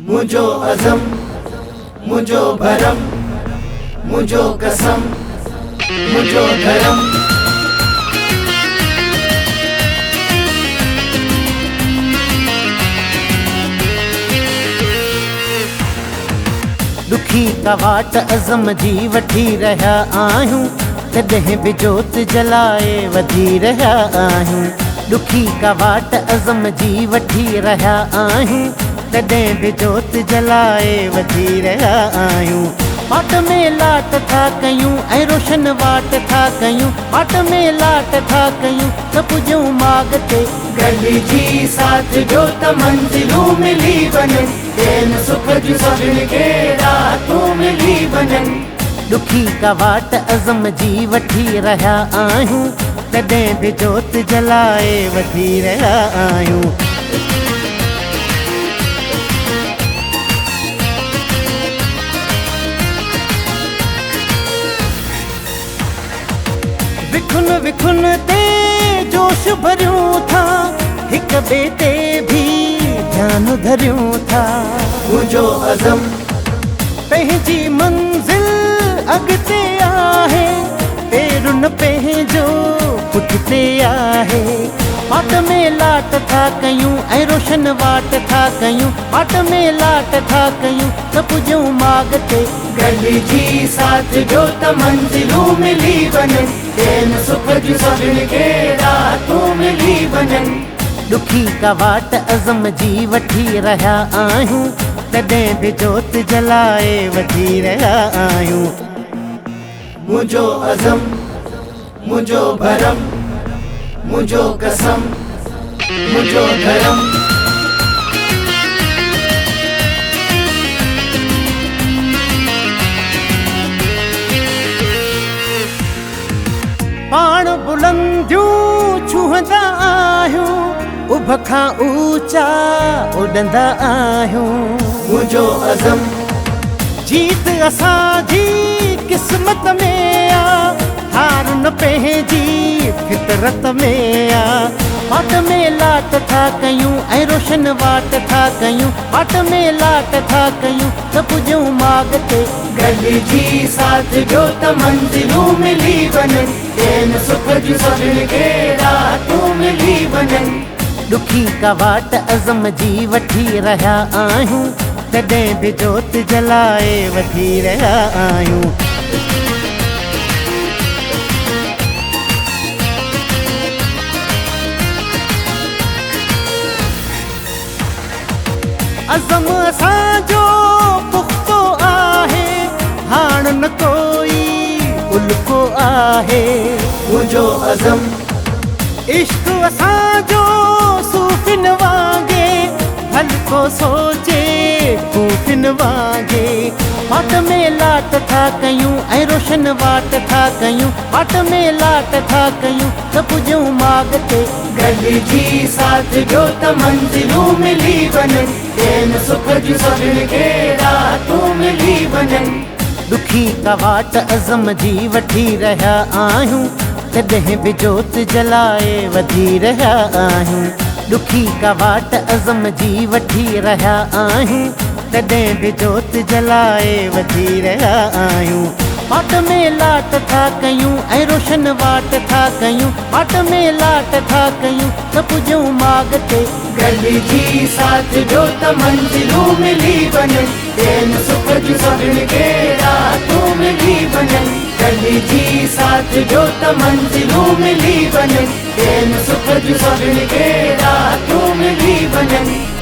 मुझो अज़म, मुझो भरम, मुझो कसम, मुझो धर्म। दुखी का वाट अज़म जी वठी रहा आहियूं, तॾहिं बि जोत जलाए वधी रहा आहियूं। दुखी का वाट अज़म जी वठी रहा आहियूं, तॾहिं बि जोत जलाए वधी रहा आहियूं। वाट में लाट था कयूं ऐं रोशन वाट था कयूं, वाट में लाट था कयूं त पुॼूं माॻ ते। गॾिजी साथ जो त मंज़िलूं मिली वञनि, ॾियनि सुख जूं सभिनी खे रातूं मिली वञनि। दुखी का वाट अज़म जी वठी रहा आहियूं, तॾहिं बि जोत जलाए वधी रहा आहियूं। विखुन विखुन ते जोश भरियूं था, हिक ॿिए ते भी ध्यानु धरियूं था। मुझो अज़म, पंहिंजी मंज़िल अॻिते आहे, पेरुन पंहिंजो पुठिते आहे। वाट में लाट था कयूं ऐं रोशन वाट था कयूं, वाट में लाट था कयूं त पुॼूं माॻ ते। गॾिजी साथ जो त मंज़िलूं मिली वञनि, ॾियनि सुख जूं सभिनी खे रातूं मिली वञनि। दुखी का वाट अज़म जी वठी रहा आहियूं, तॾहिं बि जोत जलाए वधी रहा आहियूं। मुझो अज़म, मुझो भरम, मुझो कसम, मुझो धर्म। पाण बुलंदियूं छुहंदा आहियूं, उभ खां ऊचा उॾंदा आहियूं। मुझो अज़म, जीत असांजी क़िस्मत में आ, हार न पंहिंजी फितरत में आ। वाट में लाट था कयूं ऐं रोशन वाट था कयूं, वाट में लाट था कयूं त पुॼूं माॻ ते। गॾिजी साथ जो त मंज़िलूं मिली वञनि, ॾियनि सुख जूं सभिनी खे रातूं मिली वञनि। दुखी का वाट अज़म जी वठी रहा आहियूं, तॾहिं बि जोत जलाए वधी रहा आहियूं। अज़म असांजो पुख़्तो आहे, हाण न कोई उल्को आहे। मुझो अज़म, इश्क असांजो सूफ़िन वांगे, हल्को सोचे खूफ़िन वांगे। वाट में लाट था कयूं ऐं रोशन वाट था कयूं, वाट में लाट था कयूं त पुॼूं माॻ ते। गॾिजी साथ जो त मंज़िलूं मिली वञनि, ॾियनि सुख जूं सभिनी खे रातूं मिली वञनि। दुखी का वाट अज़म जी वठी रहा आहियूं, तॾहिं बि जोत जलाए वधी रहा आहियूं। दुखी का वाट अज़म जी वठी रहा आहियूं, तॾहिं बि जोत जलाए वधी रहा आहियूं। वाट में लाट था कयूं ऐं रोशन वाट था कयूं, वाट में लाट था कयूं त पुॼूं माॻ ते। गॾिजी साथ जो त मंज़िलूं मिली वञनि, ॾियनि सुख जूं सभिनी खे रातूं मिली वञनि। गॾिजी साथ जो त मंज़िलूं मिली वञनि, ॾियनि सुख जूं सभिनी खे रातूं मिली वञनि।